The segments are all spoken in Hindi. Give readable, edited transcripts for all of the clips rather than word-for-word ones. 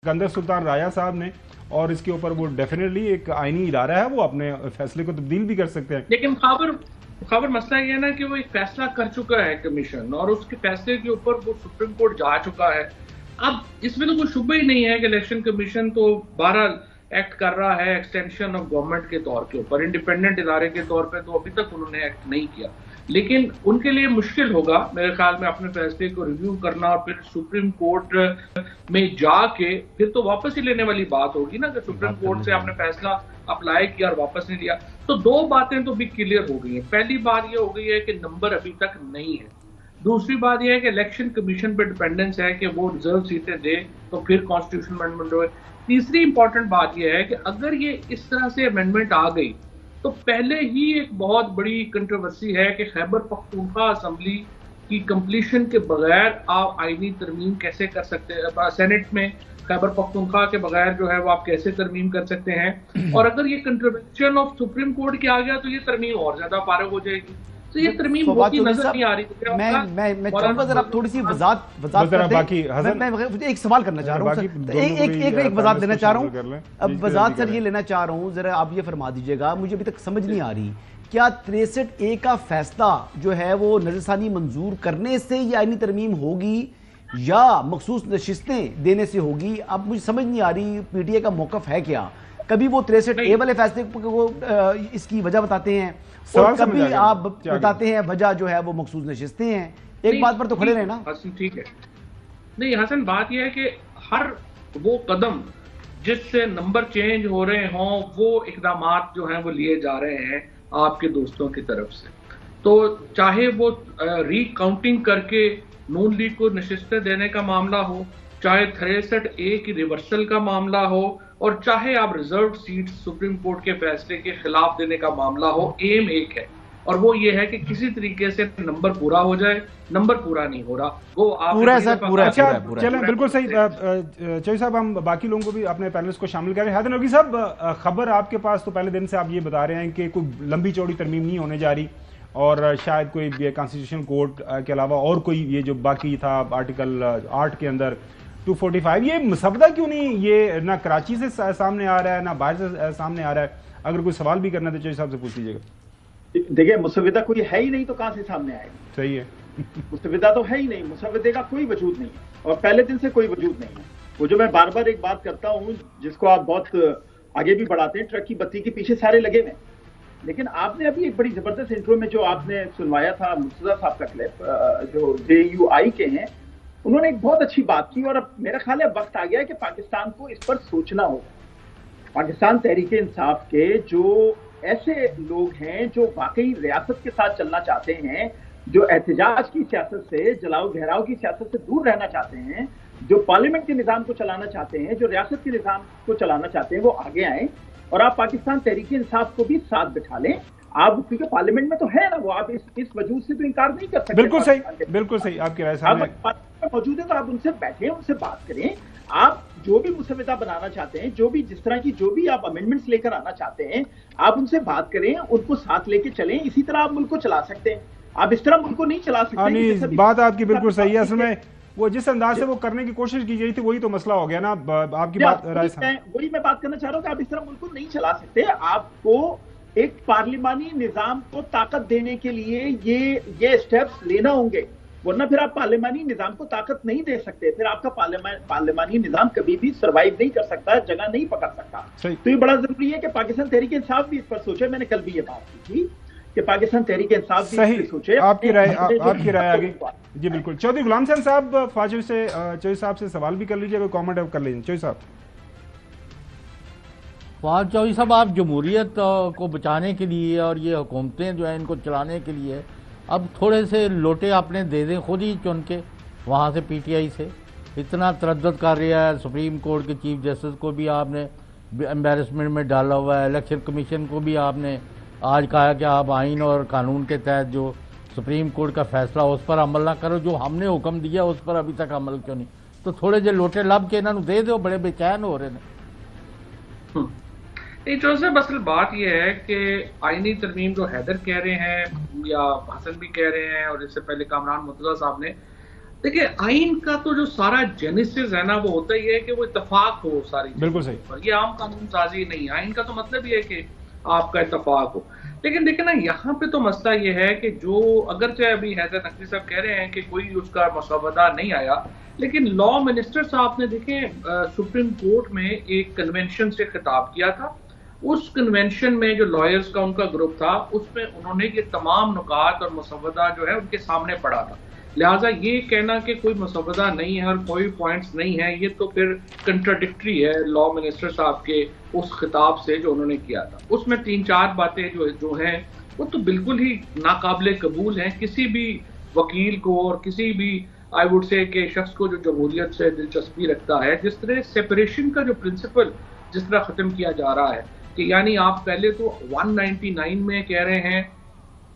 सिकंदर सुल्तान राया साहब ने, और इसके ऊपर वो डेफिनेटली एक आईनी इदारा है, वो अपने फैसले को तब्दील भी कर सकते हैं। लेकिन खबर मसला ये है ना कि वो एक फैसला कर चुका है कमीशन, और उसके फैसले के ऊपर वो सुप्रीम कोर्ट जा चुका है। अब इसमें तो कोई शुबा ही नहीं है कि इलेक्शन कमीशन तो 12 एक्ट कर रहा है एक्सटेंशन ऑफ गवर्नमेंट के तौर के ऊपर, इंडिपेंडेंट इदारे के तौर पे तो अभी तक उन्होंने एक्ट नहीं किया। लेकिन उनके लिए मुश्किल होगा मेरे ख्याल में अपने फैसले को रिव्यू करना, और फिर सुप्रीम कोर्ट में जाके फिर तो वापस ही लेने वाली बात होगी ना, कि सुप्रीम कोर्ट से आपने फैसला अप्लाई किया और वापस नहीं लिया। तो दो बातें तो भी क्लियर हो गई हैं। पहली बात ये हो गई है कि नंबर अभी तक नहीं है। दूसरी बात यह है कि इलेक्शन कमीशन पे डिपेंडेंस है कि वो रिजर्व सीटें दे तो फिर कॉन्स्टिट्यूशन अमेंडमेंट हो। तीसरी इंपॉर्टेंट बात यह है कि अगर ये इस तरह से अमेंडमेंट आ गई तो पहले ही एक बहुत बड़ी कंट्रोवर्सी है कि खैबर पख्तूनख्वा असेंबली की कंप्लीशन के बगैर आप आईनी तरमीम कैसे कर सकते हैं। सेनेट में खैबर पख्तूनख्वा के बगैर जो है वो आप कैसे तरमीम कर सकते हैं, और अगर ये कंट्रोवर्शियल ऑफ सुप्रीम कोर्ट के आ गया तो ये तरमीम और ज्यादा फारग हो जाएगी। तो ये तरमीम होती नजर नहीं आ रही। मैं चाहूंगा जरा आप थोड़ी सी वजात मैं एक सवाल करना चाह रहा हूँ, एक वजात देना चाह रहा हूँ। अब वजात सर ये लेना चाह रहा हूँ, जरा आप ये फरमा दीजिएगा, मुझे अभी तक समझ नहीं आ रही, क्या 63A का फैसला जो है वो नजरसानी मंजूर करने से ये आईनी तरमीम होगी या मखसूस नशिस्तें देने से होगी? अब मुझे समझ नहीं आ रही पीटीए का मौकफ है क्या। कभी वो 63A वाले फैसले को इसकी वजह बताते हैं और कभी आप बताते हैं वजह जो है वो मखसूस नशिस्तें हैं। एक बात पर तो खड़े रहे ना। ठीक है, नहीं हसन, बात यह है कि हर वो कदम जिससे नंबर चेंज हो रहे हों वो इकदामात जो हैं वो लिए जा रहे हैं आपके दोस्तों की तरफ से। तो चाहे वो रीकाउंटिंग करके नून लीग को नशिस्तें देने का मामला हो, चाहे 63A की रिवर्सल का मामला हो, और चाहे आप रिजर्व सीट सुप्रीम कोर्ट के फैसले के खिलाफ देने का मामला हो, एम एक है और वो ये है कि किसी तरीके से नंबर पूरा हो जाए। नंबर पूरा नहीं हो रहा, वो आप पूरा सर पूरा। अच्छा चलें, बिल्कुल सही चौधरी साहब, हम बाकी लोगों को भी अपने पैनलिस्ट को शामिल करें। हैदर नकवी साहब, खबर आपके पास तो पहले दिन से आप ये बता रहे हैं कि कोई लंबी चौड़ी तरमीम नहीं होने जा रही, और शायद कोई कॉन्स्टिट्यूशन कोर्ट के अलावा और कोई ये जो बाकी था आर्टिकल 8 के अंदर 245, ये मुसवदा क्यों नहीं, ये ना कराची से सामने आ रहा है ना बाहर से सामने आ रहा है? अगर कोई सवाल भी करना है तो चौधरी साहब से पूछ लीजिएगा। देखिए, मुसविदा कोई है ही नहीं तो कहां से सामने आएगा? सही है मुसविदा तो है ही नहीं, मुसविदे का कोई वजूद नहीं है और पहले दिन से कोई वजूद नहीं है। वो जो मैं बार बार एक बात करता हूं जिसको आप बहुत आगे भी बढ़ाते हैं, ट्रक की बत्ती के पीछे सारे लगे हुए। लेकिन आपने अभी एक बड़ी जबरदस्त इंट्रो में जो आपने सुनवाया था मुर्तजा साहब का क्लिप, जो JUI के हैं, उन्होंने एक बहुत अच्छी बात की, और अब मेरा ख्याल है वक्त आ गया है कि पाकिस्तान को इस पर सोचना होगा। पाकिस्तान तहरीक इंसाफ के जो ऐसे लोग हैं जो वाकई रियासत के साथ चलना चाहते हैं, जो एहतजाज की सियासत से, जलाओ घेराव की सियासत से दूर रहना चाहते हैं, जो पार्लियामेंट के निज़ाम को चलाना चाहते हैं, जो रियासत के निज़ाम को चलाना चाहते हैं, वो आगे आए और आप पाकिस्तान तहरीक इंसाफ को भी साथ बिठा लें। आप क्योंकि पार्लियामेंट में तो है ना वो, आप इस वजूद से तो इनकार नहीं कर सकते। बिल्कुल सही आपकी राय सामने मौजूद है, तो आप उनसे बैठे, उनसे बात करें। आप जो भी मुसविदा बनाना चाहते हैं, जो भी जिस तरह की जो भी आप अमेंडमेंट्स लेकर आना चाहते हैं, आप उनसे बात करें, उनको साथ लेके चलें। इसी तरह आप मुल्क को चला सकते हैं। आप इस तरह मुल्क को नहीं चला सकते। बात आपकी बिल्कुल सही है। असल में वो जिस अंदाज से वो करने की कोशिश की गई थी वही तो मसला हो गया ना। आपकी बात राय वही मैं बात करना चाह रहा हूँ कि आप इस तरह मुल्क को नहीं चला सकते। आपको एक पार्लिमानी निजाम को ताकत देने के लिए ये स्टेप्स लेना होंगे, वरना फिर आप पार्लिमानी निजाम को ताकत नहीं दे सकते। फिर आपका पार्लिमानी निजाम कभी भी सर्वाइव नहीं कर सकता, जगह नहीं पकड़ सकता। तो ये बड़ा जरूरी है कि पाकिस्तान तहरीक इंसाफ भी इस पर सोचे। मैंने कल भी ये बात की थी कि पाकिस्तान तहरीक इंसाफ भी इस पर सोचे। आपकी राय आगे जी बिल्कुल। चौधरी गुलाम हुसैन साहब, चौधरी साहब से सवाल भी कर लीजिए, कोई कॉमेंट कर लीजिए। चौधरी साहब। फवाद चौधरी साहब, आप जमहूरियत को बचाने के लिए और ये हुकूमतें जो हैं इनको चलाने के लिए अब थोड़े से लोटे आपने दे दें, खुद ही चुन के वहाँ से PTI से इतना तरद्दुद कर रहा है। सुप्रीम कोर्ट के चीफ जस्टिस को भी आपने एम्बेरसमेंट में डाला हुआ है। इलेक्शन कमीशन को भी आपने आज कहा कि आप आइन और कानून के तहत जो सुप्रीम कोर्ट का फैसला उस पर अमल ना करो, जो हमने हुक्म दिया उस पर अभी तक अमल क्यों नहीं? तो थोड़े जो लोटे लब के इन्होंने दे दो, बड़े बेचैन हो रहे हैं। जो साहब, असल बात यह है कि आईनी तरमीम जो हैदर कह रहे हैं या हसन भी कह रहे हैं और इससे पहले कामरान मुर्तजा साहब ने, देखिए, आइन का तो जो सारा जेनेसिस है ना, वो होता ही है कि वो इत्तेफाक हो सारी, बिल्कुल सही, ये आम कानून साजी नहीं है। आइन का तो मतलब ही है कि आपका इत्तेफाक हो। लेकिन देखिए ना, यहाँ पे तो मसला ये है कि जो अगर चाहे अभी हैदर नकवी साहब कह रहे हैं कि कोई उसका मसवदा नहीं आया, लेकिन लॉ मिनिस्टर साहब ने देखे सुप्रीम कोर्ट में एक कन्वेंशन से खिताब किया था। उस कन्वेंशन में जो लॉयर्स का उनका ग्रुप था, उसमें उन्होंने ये तमाम नुकात और मसवदा जो है उनके सामने पड़ा था। लिहाजा ये कहना कि कोई मसवदा नहीं है और कोई पॉइंट्स नहीं है, ये तो फिर कंट्राडिक्टरी है लॉ मिनिस्टर साहब के उस खिताब से जो उन्होंने किया था। उसमें 3-4 बातें जो हैं वो तो बिल्कुल ही नाकाबिले कबूल हैं किसी भी वकील को और किसी भी आई वुड से के शख्स को जो जमहूरियत से दिलचस्पी रखता है। जिस तरह सेपरेशन का जो प्रिंसिपल जिस तरह खत्म किया जा रहा है कि यानी आप पहले तो 199 में कह रहे हैं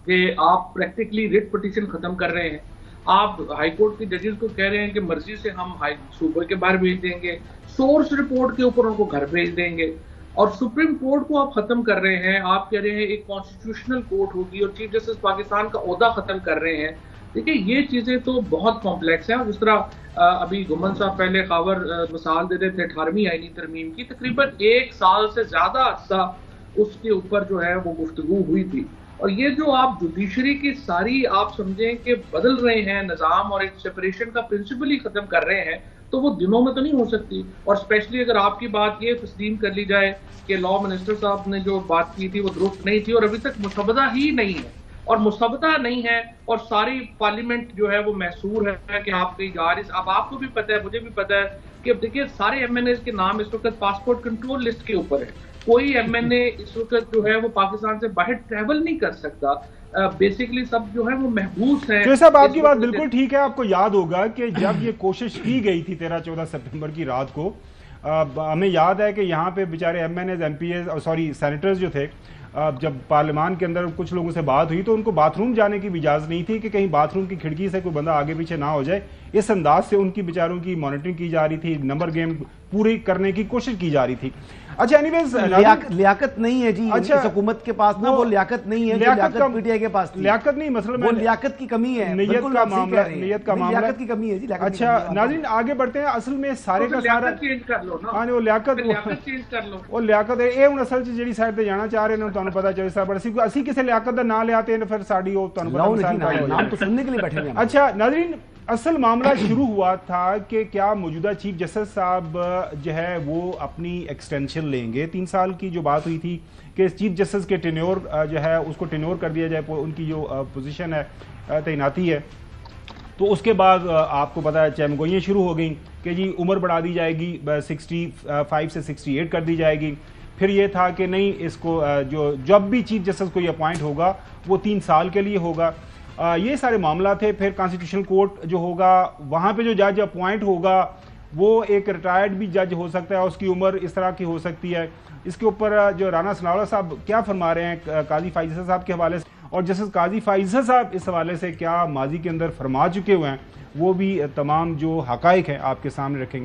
कि आप प्रैक्टिकली रिट पिटीशन खत्म कर रहे हैं, आप हाईकोर्ट के जजेस को कह रहे हैं कि मर्जी से हम सूबे के बाहर भेज देंगे, सोर्स रिपोर्ट के ऊपर उनको घर भेज देंगे, और सुप्रीम कोर्ट को आप खत्म कर रहे हैं। आप कह रहे हैं एक कॉन्स्टिट्यूशनल कोर्ट होगी और चीफ जस्टिस पाकिस्तान का ओहदा खत्म कर रहे हैं। देखिए, ये चीजें तो बहुत कॉम्प्लेक्स हैं। जिस तरह अभी गुमन साहब पहले खबर मिसाल दे रहे थे 18वीं आईनी तरमीम की, तकरीबन 1 साल से ज्यादा अर्सा उसके ऊपर जो है वो गुफ्तगू हुई थी। और ये जो आप जुडिशरी की सारी आप समझें कि बदल रहे हैं निज़ाम और एक सेपरेशन का प्रिंसिपल ही खत्म कर रहे हैं, तो वो दिनों में तो नहीं हो सकती। और स्पेशली अगर आपकी बात ये तस्लीम कर ली जाए कि लॉ मिनिस्टर साहब ने जो बात की थी वो दुरुस्त नहीं थी और अभी तक मुसवदा ही नहीं है, और मुसवदा नहीं है और सारी पार्लियामेंट जो है वो महसूर है कि आप कहीं जा रहे। अब आपको भी पता है, मुझे भी पता है कि अब देखिए सारे एमएनए के नाम इस वक्त पासपोर्ट कंट्रोल लिस्ट के ऊपर है। कोई एमएनए इस वक्त जो है वो पाकिस्तान से बाहर ट्रैवल नहीं कर सकता। बेसिकली सब जो है वो महबूस है। तो साहब आपकी बात बिल्कुल ठीक है। आपको याद होगा कि जब ये कोशिश की गई थी 13-14 सितंबर की रात को, हमें याद है कि यहाँ पे बेचारे एमएनए एमपीए सॉरी सेनेटर्स जो थे, जब पार्लियामान के अंदर कुछ लोगों से बात हुई तो उनको बाथरूम जाने की भी इजाजत नहीं थी कि कहीं बाथरूम की खिड़की से कोई बंदा आगे पीछे ना हो जाए। इस अंदाज से उनकी बेचारों की मॉनिटरिंग की जा रही थी, नंबर गेम पूरी करने की कोशिश की जा रही थी। अच्छा, एनीवेज लियाकत नहीं है जी। अच्छा, इस हुकूमत के पास ना वो लियाकत नहीं है, लियाकत पीटीआई के पास थी। लियाकत नहीं, मतलब वो लियाकत की कमी है, नियत का मामला, नियत का मामला, लियाकत की कमी है जी। अच्छा नाज़रीन, आगे बढ़ते हैं। असल में सारे का सारा चेंज कर लो ना, वो लियाकत चेंज कर लो। वो लियाकत है हुण असल च जिहड़ी साइड ते जाना चाह रहे हैं तुहानू पता चले साहब, असी किसी लियाकत दा नाम लियाते हैं फिर साडी वो तुहानू पता नाम तो सुनने के लिए बैठे हैं। अच्छा नाज़रीन, असल मामला शुरू हुआ था कि क्या मौजूदा चीफ जस्टिस साहब जो है वो अपनी एक्सटेंशन लेंगे। 3 साल की जो बात हुई थी कि चीफ जस्टिस के टेन्योर जो है उसको टेन्योर कर दिया जाए, उनकी जो पोजीशन है, तैनाती है। तो उसके बाद आपको पता है चहमगोइयाँ शुरू हो गई कि जी उम्र बढ़ा दी जाएगी, 65 से 68 कर दी जाएगी। फिर ये था कि नहीं, इसको जो जब भी चीफ जस्टिस को ये अपॉइंट होगा वो 3 साल के लिए होगा। ये सारे मामला थे। फिर कॉन्स्टिट्यूशनल कोर्ट जो होगा वहाँ पे जो जज अपॉइंट होगा वो एक रिटायर्ड भी जज हो सकता है, उसकी उम्र इस तरह की हो सकती है। इसके ऊपर जो राना सनाउल्लाह साहब क्या फरमा रहे हैं काजी फाइज़ा साहब के हवाले से, और जस्टिस काजी फाइज़ा साहब इस हवाले से क्या माजी के अंदर फरमा चुके हुए हैं, वो भी तमाम जो हकाइक हैं आपके सामने रखेंगे।